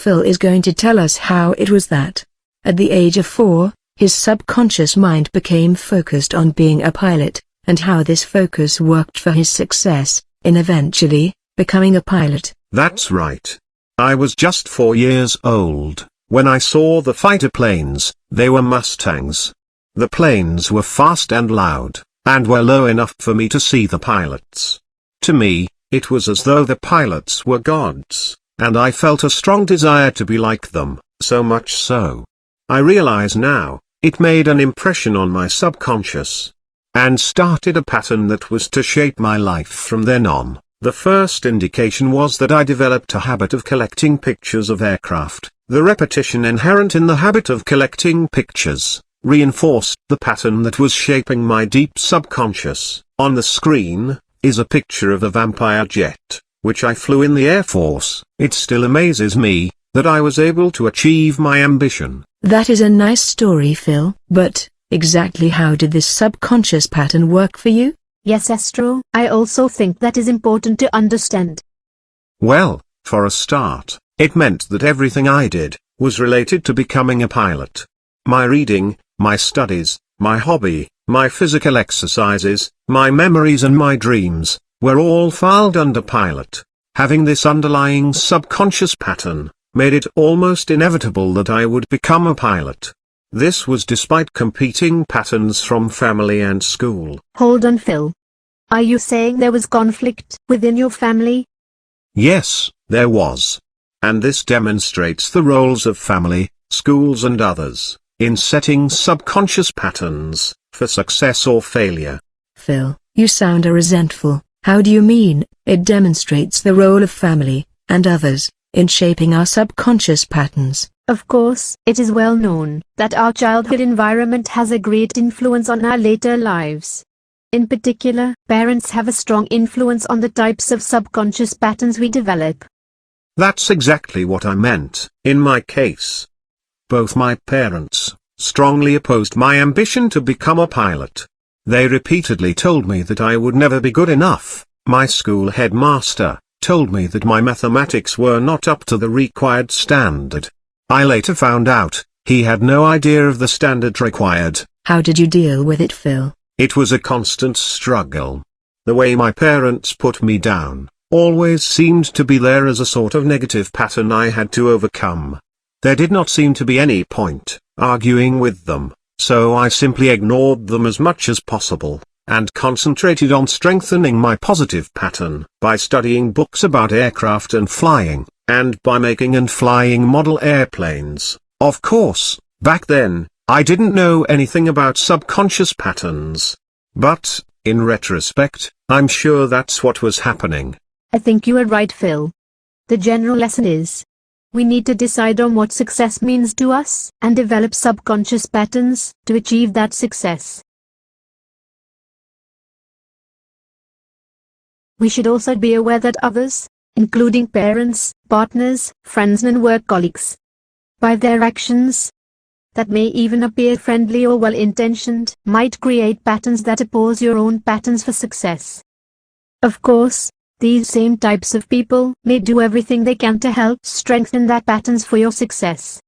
Phil is going to tell us how it was that, at the age of 4, his subconscious mind became focused on being a pilot, and how this focus worked for his success in eventually becoming a pilot. That's right. I was just 4 years old when I saw the fighter planes. They were Mustangs. The planes were fast and loud, and were low enough for me to see the pilots. To me, it was as though the pilots were gods, and I felt a strong desire to be like them, so much so. I realize now, it made an impression on my subconscious, and started a pattern that was to shape my life from then on. The first indication was that I developed a habit of collecting pictures of aircraft. The repetition inherent in the habit of collecting pictures reinforced the pattern that was shaping my deep subconscious. On the screen is a picture of a Vampire jet, which I flew in the Air Force. It still amazes me that I was able to achieve my ambition. That is a nice story, Phil. But exactly how did this subconscious pattern work for you? Yes, Astro, I also think that is important to understand. Well, for a start, it meant that everything I did was related to becoming a pilot. My reading, my studies, my hobby, my physical exercises, my memories and my dreams, were all filed under pilot. Having this underlying subconscious pattern made it almost inevitable that I would become a pilot. This was despite competing patterns from family and school. Hold on, Phil. Are you saying there was conflict within your family? Yes, there was. And this demonstrates the roles of family, schools and others in setting subconscious patterns for success or failure. Phil, you sound resentful. How do you mean, it demonstrates the role of family and others in shaping our subconscious patterns? Of course, it is well known that our childhood environment has a great influence on our later lives. In particular, parents have a strong influence on the types of subconscious patterns we develop. That's exactly what I meant. In my case, both my parents strongly opposed my ambition to become a pilot. They repeatedly told me that I would never be good enough. My school headmaster told me that my mathematics were not up to the required standard. I later found out he had no idea of the standard required. How did you deal with it, Phil? It was a constant struggle. The way my parents put me down always seemed to be there as a sort of negative pattern I had to overcome. There did not seem to be any point arguing with them, so I simply ignored them as much as possible, and concentrated on strengthening my positive pattern by studying books about aircraft and flying, and by making and flying model airplanes. Of course, back then, I didn't know anything about subconscious patterns. But, in retrospect, I'm sure that's what was happening. I think you are right, Phil. The general lesson is, we need to decide on what success means to us, and develop subconscious patterns to achieve that success. We should also be aware that others, including parents, partners, friends and work colleagues, by their actions, that may even appear friendly or well-intentioned, might create patterns that oppose your own patterns for success. Of course, these same types of people may do everything they can to help strengthen that patterns for your success.